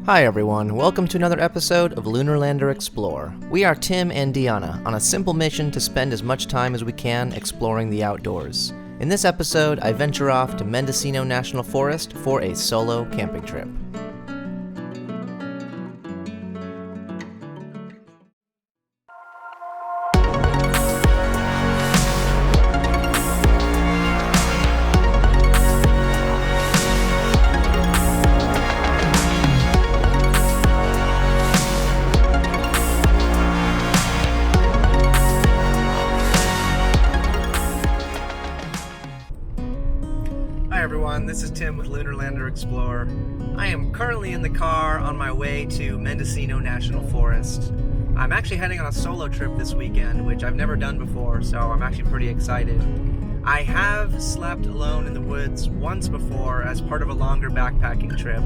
Hi everyone, welcome to another episode of Lunar Lander Explore. We are Tim and Dijana on a simple mission to spend as much time as we can exploring the outdoors. In this episode, I venture off to Mendocino National Forest for a solo camping trip. This is Tim with Lunar Lander Explorer. I am currently in the car on my way to Mendocino National Forest. I'm actually heading on a solo trip this weekend, which I've never done before, so I'm actually pretty excited. I have slept alone in the woods once before as part of a longer backpacking trip.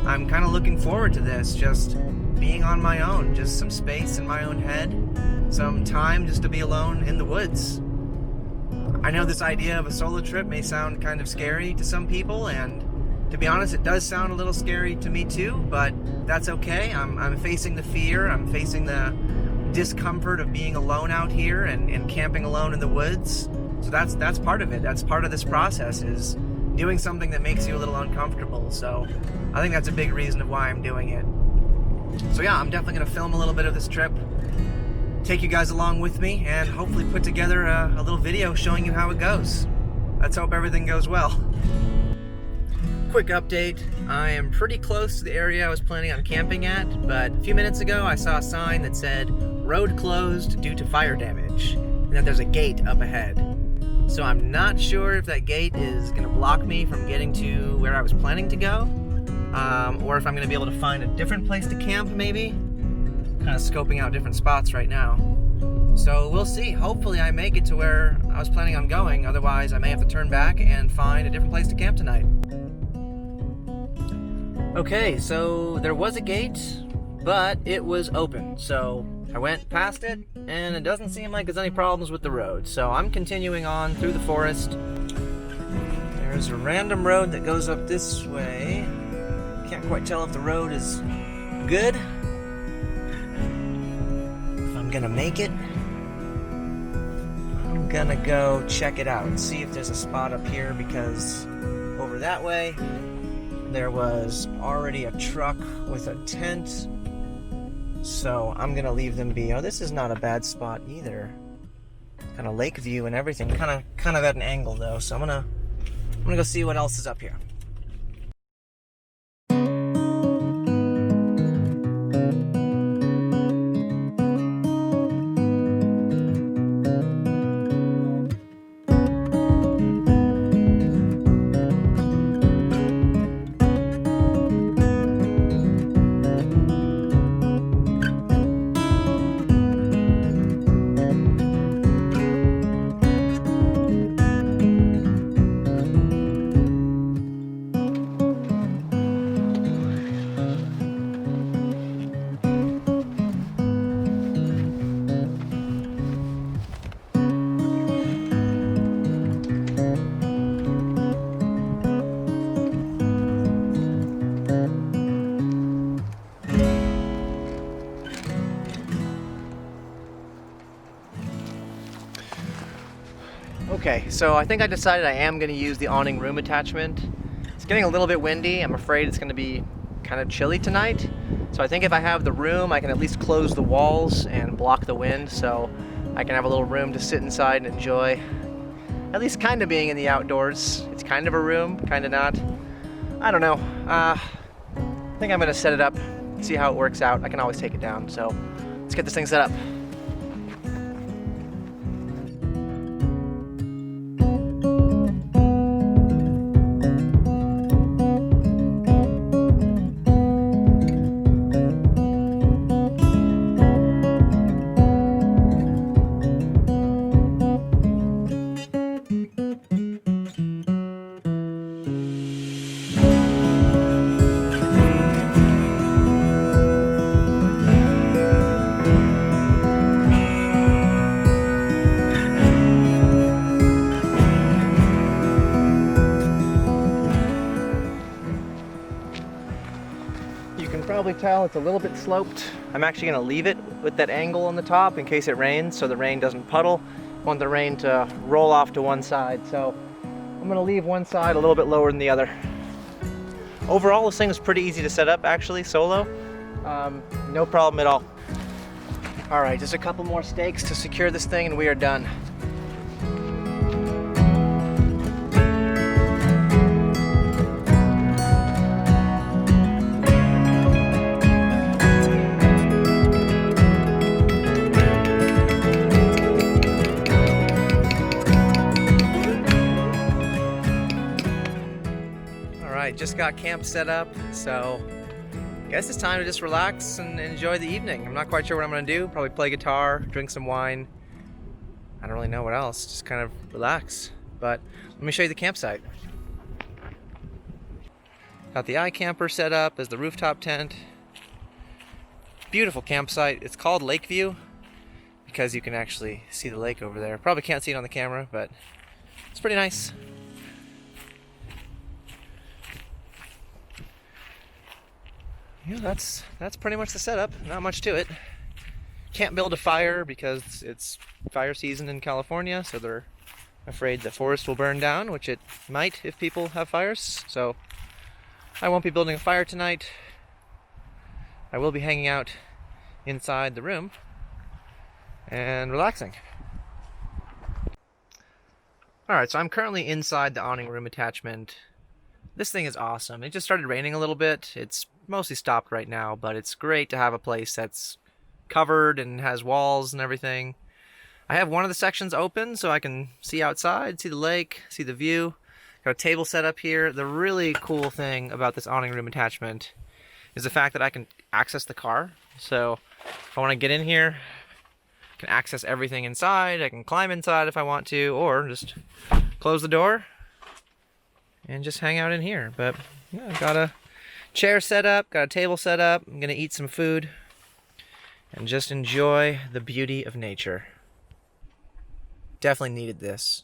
I'm kind of looking forward to this, just being on my own, just some space in my own head, some time just to be alone in the woods. I know this idea of a solo trip may sound kind of scary to some people, and to be honest, it does sound a little scary to me too, but that's okay. I'm facing the fear, I'm facing the discomfort of being alone out here and camping alone in the woods. So that's part of it. That's part of this process, is doing something that makes you a little uncomfortable. So I think that's a big reason of why I'm doing it. So yeah, I'm definitely going to film a little bit of this trip, take you guys along with me, and hopefully put together a little video showing you how it goes. Let's hope everything goes well. Quick update, I am pretty close to the area I was planning on camping at, but a few minutes ago I saw a sign that said, "Road closed due to fire damage," and that there's a gate up ahead. So I'm not sure if that gate is going to block me from getting to where I was planning to go, or if I'm going to be able to find a different place to camp maybe. Kind of scoping out different spots right now. So we'll see. Hopefully I make it to where I was planning on going. Otherwise I may have to turn back and find a different place to camp tonight. Okay, so there was a gate, but it was open. So I went past it, and it doesn't seem like there's any problems with the road. So I'm continuing on through the forest. There's a random road that goes up this way. Can't quite tell if the road is good. Gonna make it. I'm gonna go check it out and see if there's a spot up here, because over that way there was already a truck with a tent, so I'm gonna leave them be. Oh, this is not a bad spot either. Kind of lake view and everything, kind of at an angle though, so I'm gonna go see what else is up here. Okay, so I think I decided I am going to use the awning room attachment. It's getting a little bit windy. I'm afraid it's going to be kind of chilly tonight. So I think if I have the room, I can at least close the walls and block the wind, so I can have a little room to sit inside and enjoy at least kind of being in the outdoors. It's kind of a room, kind of not. I don't know. I think I'm going to set it up, see how it works out. I can always take it down, so let's get this thing set up. You can probably tell it's a little bit sloped. I'm actually gonna leave it with that angle on the top in case it rains, so the rain doesn't puddle. I want the rain to roll off to one side, so I'm gonna leave one side a little bit lower than the other. Overall, this thing is pretty easy to set up actually, solo. No problem at all. All right, just a couple more stakes to secure this thing and we are done. Just got camp set up, so I guess it's time to just relax and enjoy the evening. I'm not quite sure what I'm gonna do. Probably play guitar, drink some wine. I don't really know what else, just kind of relax. But let me show you the campsite. Got the iCamper set up as the rooftop tent. Beautiful campsite. It's called Lakeview because you can actually see the lake over there. Probably can't see it on the camera, but it's pretty nice. Yeah, that's pretty much the setup. Not much to it. Can't build a fire because it's fire season in California, so they're afraid the forest will burn down, which it might if people have fires. So I won't be building a fire tonight. I will be hanging out inside the room and relaxing. Alright, so I'm currently inside the awning room attachment. This thing is awesome. It just started raining a little bit. It's mostly stopped right now, but it's great to have a place that's covered and has walls and everything. I have one of the sections open so I can see outside, see the lake, see the view. Got a table set up here. The really cool thing about this awning room attachment is the fact that I can access the car. So if I want to get in here, I can access everything inside. I can climb inside if I want to, or just close the door and just hang out in here. But yeah, I've got a chair set up, got a table set up. I'm gonna eat some food and just enjoy the beauty of nature. Definitely needed this.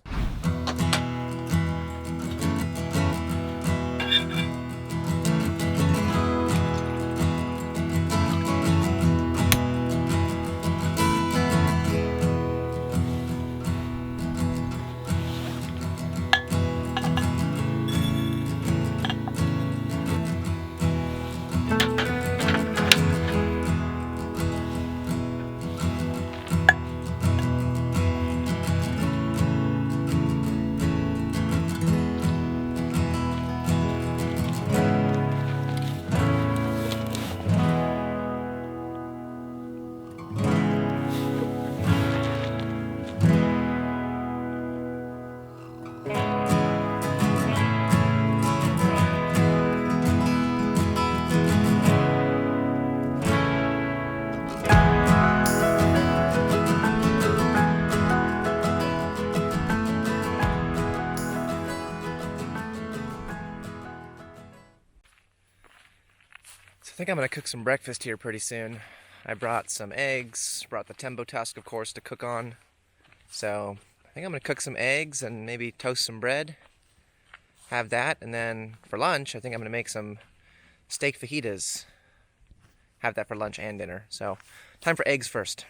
I think I'm gonna cook some breakfast here pretty soon. I brought some eggs, brought the Tembo Tusk, of course, to cook on. So I think I'm gonna cook some eggs and maybe toast some bread. Have that, and then for lunch, I think I'm gonna make some steak fajitas. Have that for lunch and dinner. So time for eggs first.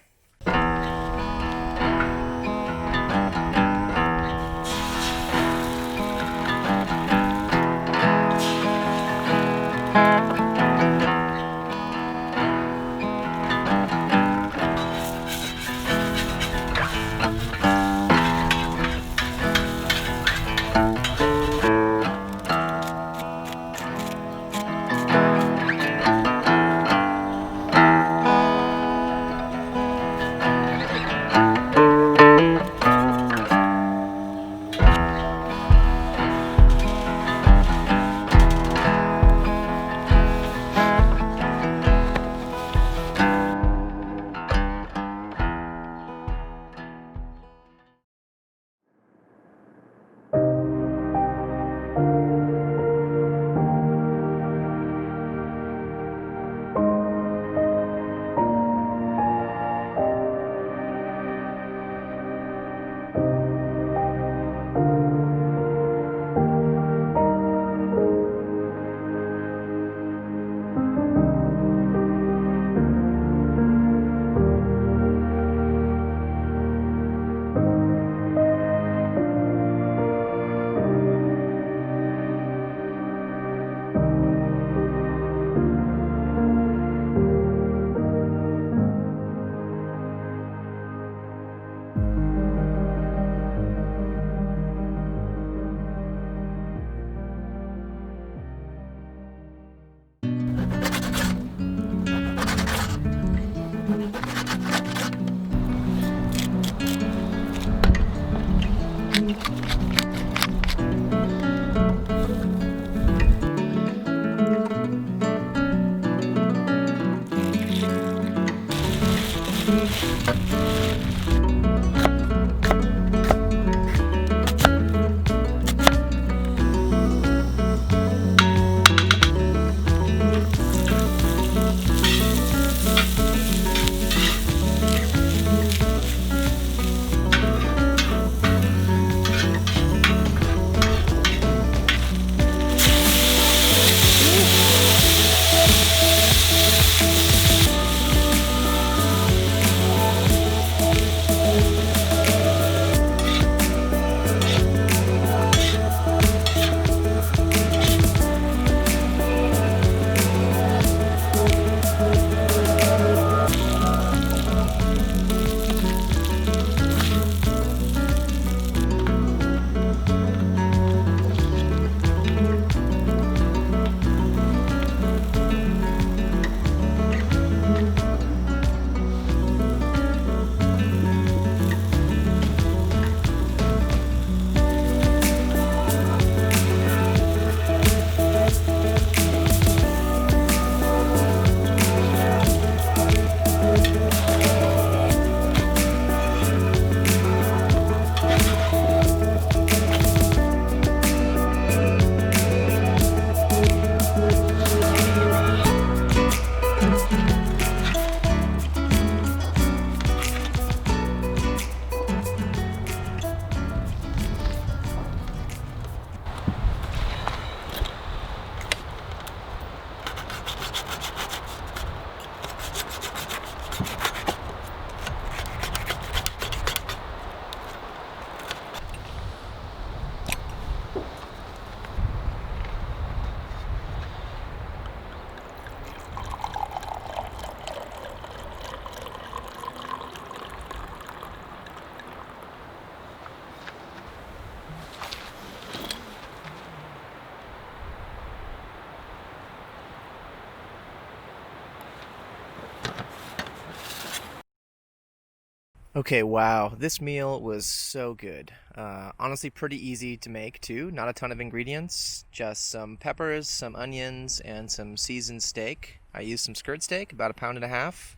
Okay, wow, this meal was so good. Honestly, pretty easy to make too. Not a ton of ingredients, just some peppers, some onions, and some seasoned steak. I used some skirt steak, about 1.5 pounds.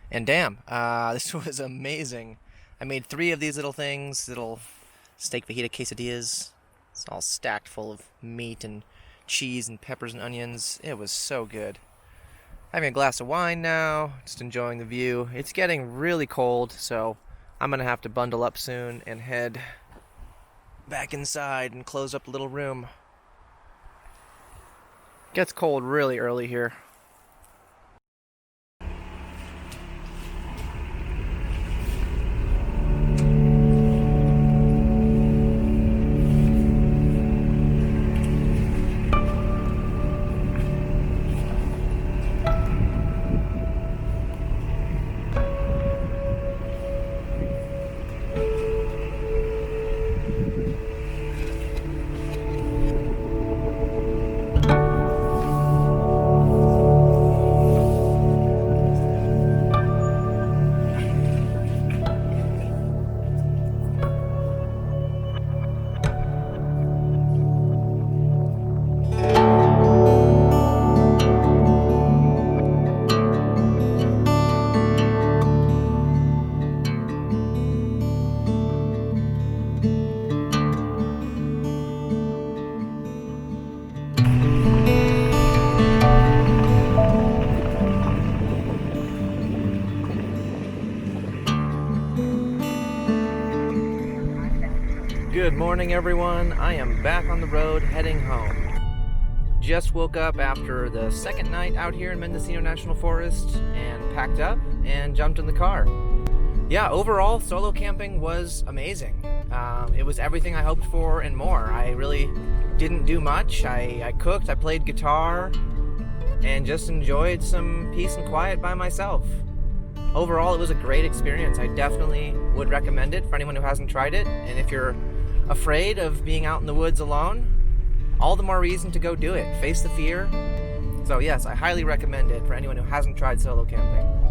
And damn, this was amazing. I made 3 of these little things, little steak fajita quesadillas. It's all stacked full of meat and cheese and peppers and onions. It was so good. Having a glass of wine now, just enjoying the view. It's getting really cold, so I'm gonna have to bundle up soon and head back inside and close up the little room. Gets cold really early here. Good morning, everyone. I am back on the road heading home. Just woke up after the second night out here in Mendocino National Forest and packed up and jumped in the car. Yeah, overall, solo camping was amazing. It was everything I hoped for and more. I really didn't do much. I cooked, I played guitar, and just enjoyed some peace and quiet by myself. Overall, it was a great experience. I definitely would recommend it for anyone who hasn't tried it. And if you're afraid of being out in the woods alone, all the more reason to go do it. Face the fear. So yes, I highly recommend it for anyone who hasn't tried solo camping.